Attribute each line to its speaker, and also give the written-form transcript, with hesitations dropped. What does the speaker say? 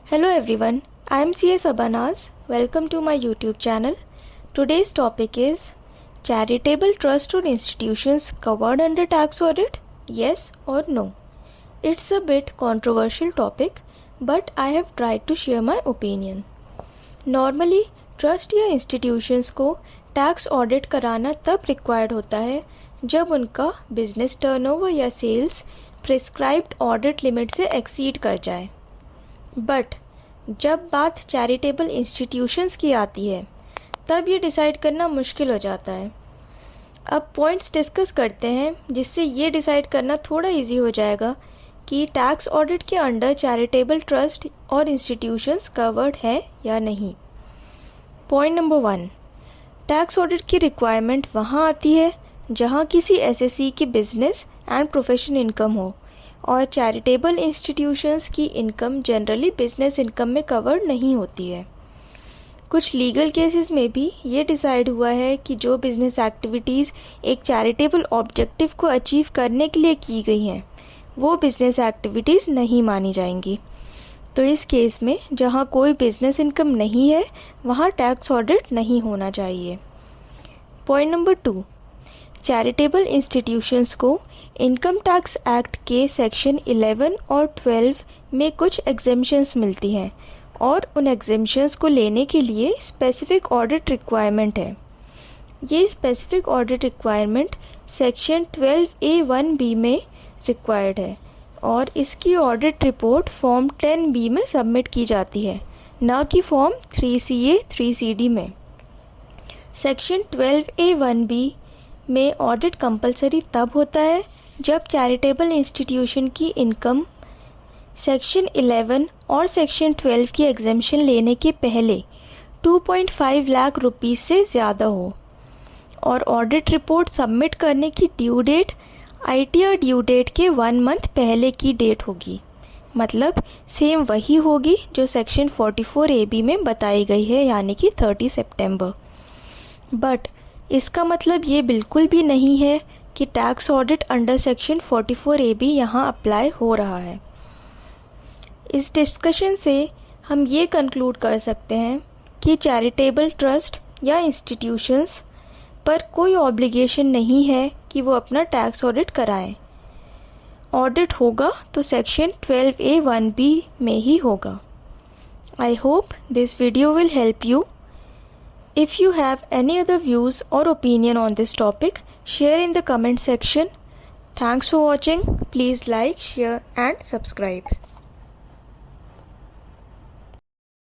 Speaker 1: Hello everyone, I am CS Abanaz. Welcome to my YouTube channel. Today's topic is charitable trust or institutions covered under tax audit? Yes or no? It's a bit controversial topic, but I have tried to share my opinion. Normally, trust या institutions को tax audit कराना तब required होता है जब उनका business turnover या sales prescribed audit limit से एक्सीड कर जाए। बट जब बात चैरिटेबल इंस्टीट्यूशंस की आती है तब ये डिसाइड करना मुश्किल हो जाता है। अब पॉइंट्स डिस्कस करते हैं जिससे ये डिसाइड करना थोड़ा इजी हो जाएगा कि टैक्स ऑडिट के अंडर चैरिटेबल ट्रस्ट और इंस्टीट्यूशंस कवर्ड है या नहीं। पॉइंट नंबर 1, टैक्स ऑडिट की रिक्वायरमेंट वहाँ आती है जहाँ किसी एसएससी की बिजनेस एंड प्रोफेशन इनकम हो और चैरिटेबल इंस्टीट्यूशंस की इनकम जनरली बिजनेस इनकम में कवर नहीं होती है। कुछ लीगल केसेस में भी ये डिसाइड हुआ है कि जो बिजनेस एक्टिविटीज़ एक चैरिटेबल ऑब्जेक्टिव को अचीव करने के लिए की गई हैं वो बिजनेस एक्टिविटीज़ नहीं मानी जाएंगी। तो इस केस में जहाँ कोई बिजनेस इनकम नहीं है वहाँ टैक्स ऑडिट नहीं होना चाहिए। पॉइंट नंबर 2, चैरिटेबल इंस्टीट्यूशंस को इनकम टैक्स एक्ट के सेक्शन 11 और 12 में कुछ एग्जेम्पशंस मिलती हैं और उन एग्जेम्पशंस को लेने के लिए स्पेसिफिक ऑडिट रिक्वायरमेंट है। ये specific audit requirement section 12A(1)(b) में रिक्वायर्ड है और इसकी ऑडिट रिपोर्ट फॉर्म 10B में सबमिट की जाती है, ना कि फॉर्म 3CA 3CD में। सेक्शन 12A(1)(b) में ऑडिट कंपलसरी तब होता है जब चैरिटेबल इंस्टीट्यूशन की इनकम सेक्शन 11 और सेक्शन 12 की एग्जेम्पशन लेने के पहले 2.5 लाख रुपीस से ज़्यादा हो और ऑडिट रिपोर्ट सबमिट करने की due date ITR due date के 1 मंथ पहले की डेट होगी। मतलब सेम वही होगी जो सेक्शन 44AB में बताई गई है, यानी कि 30 सितंबर। बट इसका मतलब ये बिल्कुल भी नहीं है कि tax audit under section 44AB यहाँ अप्लाई हो रहा है। इस डिस्कशन से हम ये कंक्लूड कर सकते हैं कि चैरिटेबल ट्रस्ट या इंस्टीट्यूशंस पर कोई ऑब्लिगेशन नहीं है कि वो अपना टैक्स ऑडिट कराएं। ऑडिट होगा तो सेक्शन 12A(1)(b) में ही होगा। I hope this video will help you. If you have any other views or opinion on this topic, share in the comment section. Thanks for watching. Please like, share and subscribe.